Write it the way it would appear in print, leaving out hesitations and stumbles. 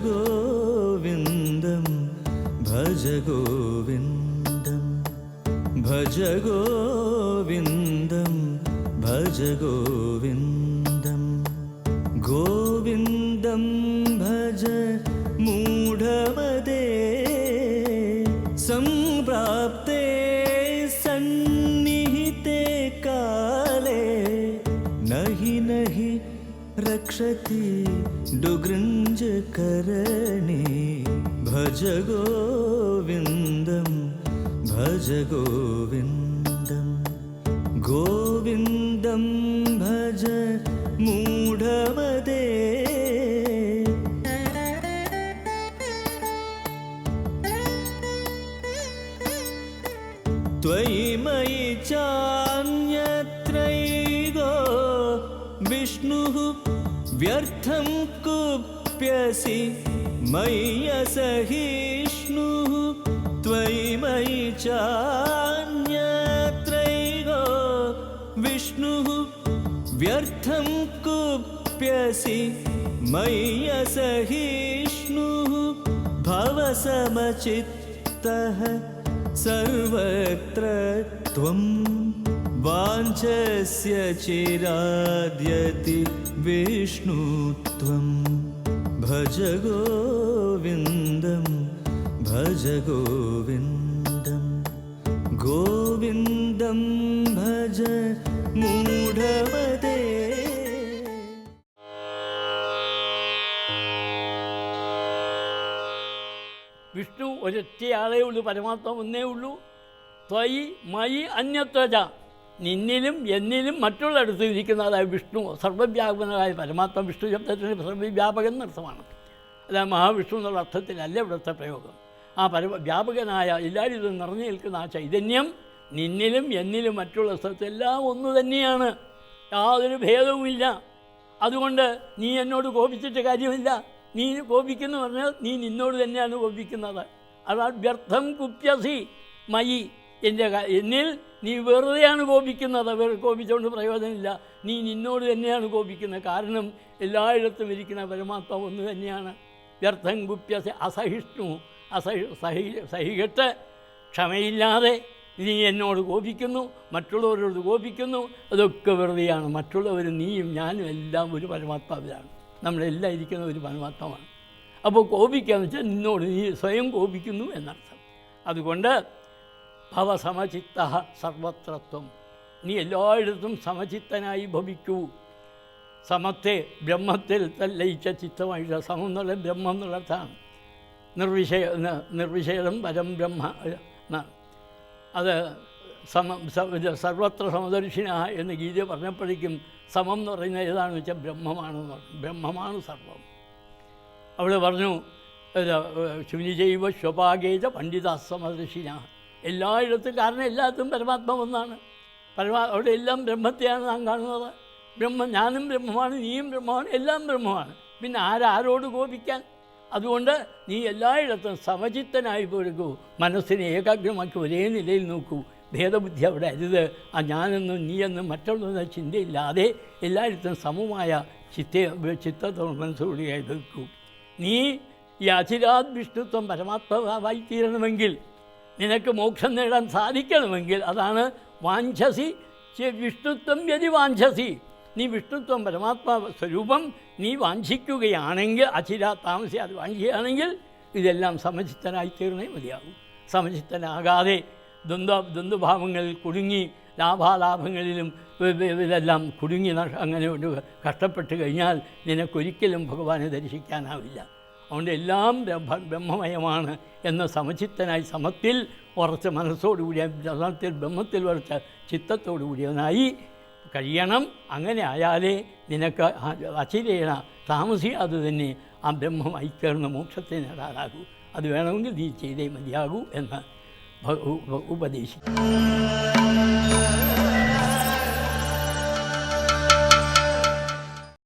गोविन्दं भज गोविन्दं भज गोविन्दं भज गोविन्दं गोविन्दं भज मूढमदे सम्प्राप्ते सन्निहिते काले नहि नहि रक्षति डुगृञ्जकरणे भज गोविन्दं भज गोविन्दं गोविन्दं भज मूढमदे त्वयि मयि चान्यत्रैगो विष्णुः व्यर्थं कुप्यसि मय्यसहिष्णुः त्वयि मयि चान्यत्रैगो विष्णुः व्यर्थं कुप्यसि मय्यसहिष्णुः भवसमचित्तः सर्वत्र त्वं वाञ्छस्य चिराद्यति विष्णुत्वं भज गोविन्दं भज गोविन्दं गोविन्दं भज मूढमदे വിഷ്ണു ഒരൊറ്റയാളേ ഉള്ളൂ, പരമാത്മ ഒന്നേ ഉള്ളൂ. ത്വയി മയി അന്യത്രജ, നിന്നിലും എന്നിലും മറ്റുള്ളിടത്തും ഇരിക്കുന്നതായ വിഷ്ണു, സർവ്വവ്യാപകനായ പരമാത്മ. വിഷ്ണു ശബ്ദത്തിന് സർവ്വവ്യാപകൻ എന്നർത്ഥമാണ്. അല്ല, മഹാവിഷ്ണു എന്നുള്ള അർത്ഥത്തിലല്ല ഇവിടുത്തെ പ്രയോഗം. ആ വ്യാപകനായ എല്ലായിടത്തും നിറഞ്ഞു നിൽക്കുന്ന ആ ചൈതന്യം നിന്നിലും എന്നിലും മറ്റുള്ള സ്ഥലത്തെല്ലാം ഒന്നു തന്നെയാണ്, യാതൊരു ഭേദവുമില്ല. അതുകൊണ്ട് നീ എന്നോട് കോപിച്ചിട്ട് കാര്യമില്ല. നീ കോപിക്കുന്നു പറഞ്ഞാൽ നീ നിന്നോട് തന്നെയാണ് കോപിക്കുന്നത്. അതാണ് വ്യർത്ഥം കുപ്യസി മയി, എന്നിൽ നീ വെറുതെയാണ് കോപിക്കുന്നത്. കോപിച്ചുകൊണ്ട് പ്രയോജനമില്ല. നീ നിന്നോട് തന്നെയാണ് കോപിക്കുന്നത്. കാരണം എല്ലായിടത്തും ഇരിക്കുന്ന പരമാത്മ ഒന്ന് തന്നെയാണ്. വ്യർത്ഥം കുപ്യസി അസഹിഷ്ണു, സഹികെട്ട് ക്ഷമയില്ലാതെ നീ എന്നോട് കോപിക്കുന്നു, മറ്റുള്ളവരോട് കോപിക്കുന്നു. അതൊക്കെ വെറുതെയാണ്. മറ്റുള്ളവരും നീയും ഞാനും എല്ലാം ഒരു പരമാത്മാവിലാണ്. നമ്മളെല്ലാം ഇരിക്കുന്ന ഒരു പരമാത്മാവാണ്. അപ്പോൾ കോപിക്കാന്ന് വെച്ചാൽ നിന്നോട് നീ സ്വയം കോപിക്കുന്നു എന്നർത്ഥം. അതുകൊണ്ട് ഭവസമചിത്ത സർവത്രത്വം, നീ എല്ലായിടത്തും സമചിത്തനായി ഭവിക്കൂ. സമത്തെ ബ്രഹ്മത്തിൽ ലയിച്ച ചിത്തമായിട്ട്, സമം എന്നുള്ള ബ്രഹ്മം എന്നുള്ള അർത്ഥമാണ്. നിർവിഷയം പരം ബ്രഹ്മ, അത് സർവത്ര സമദർശിന എന്ന് ഗീത പറഞ്ഞപ്പോഴേക്കും സമം എന്ന് പറയുന്നത് ഏതാണെന്ന് വെച്ചാൽ ബ്രഹ്മമാണെന്ന് പറഞ്ഞു. ബ്രഹ്മമാണ് സർവം. അവിടെ പറഞ്ഞു ശുനിജൈവ സ്വപാകേജ പണ്ഡിതാസമദർശിന, എല്ലായിടത്തും, കാരണം എല്ലാത്തും പരമാത്മ ഒന്നാണ്. അവിടെ എല്ലാം ബ്രഹ്മത്തെയാണ് നാം കാണുന്നത്. ഞാനും ബ്രഹ്മമാണ്, നീയും ബ്രഹ്മമാണ്, എല്ലാം ബ്രഹ്മമാണ്. പിന്നെ ആരോട് കോപിക്കാൻ? അതുകൊണ്ട് നീ എല്ലായിടത്തും സമചിത്തനായി പോരുകൂ. മനസ്സിനെ ഏകാഗ്രമാക്കി ഒരേ നിലയിൽ നോക്കൂ. ഭേദബുദ്ധി അവിടെ അരുത്. ആ ഞാനെന്നും നീയെന്നും മറ്റുള്ളതെന്ന ചിന്തയില്ലാതെ എല്ലായിടത്തും സമമായ ചിത്തത്തോട് മനസ്സോടിയായി നിൽക്കൂ. നീ ഈ അചിരാത് വിഷ്ണുത്വം പരമാത്മാവായി തീരണമെങ്കിൽ, നിനക്ക് മോക്ഷം നേടാൻ സാധിക്കണമെങ്കിൽ, അതാണ് വാഞ്ചസി വിഷ്ണുത്വം യതി വാഞ്ചസി, നീ വിഷ്ണുത്വം പരമാത്മാ സ്വരൂപം നീ വാഞ്ചിക്കുകയാണെങ്കിൽ, താമസിയാതെ വാഞ്ചിക്കുകയാണെങ്കിൽ ഇതെല്ലാം സമചിത്തനായി തീർന്നേ മതിയാകും. സമചിത്തനാകാതെ ദ്വന്ദ്ഭാവങ്ങളിൽ കുടുങ്ങി ലാഭാലാഭങ്ങളിലും ഇതെല്ലാം കുടുങ്ങി അങ്ങനെ ഒരു കഷ്ടപ്പെട്ട് കഴിഞ്ഞാൽ നിനക്കൊരിക്കലും ഭഗവാനെ ദർശിക്കാനാവില്ല. അതുകൊണ്ട് എല്ലാം ബ്രഹ്മമയമാണ് എന്ന സമചിത്തനായി, സമത്തിൽ ഉറച്ച മനസ്സോടുകൂടിയ, ബ്രഹ്മത്തിൽ ഉറച്ച ചിത്തത്തോടുകൂടിയവനായി കഴിയണം. അങ്ങനെ ആയാലേ നിനക്ക് അചിരേണ താമസിയാതെ തന്നെ ആ ബ്രഹ്മമായി ചേർന്ന് മോക്ഷത്തെ നേടാനാകൂ. അത് വേണമെങ്കിൽ നീ ചെയ്തേ മതിയാകൂ എന്ന് ഉപദേശിക്കും.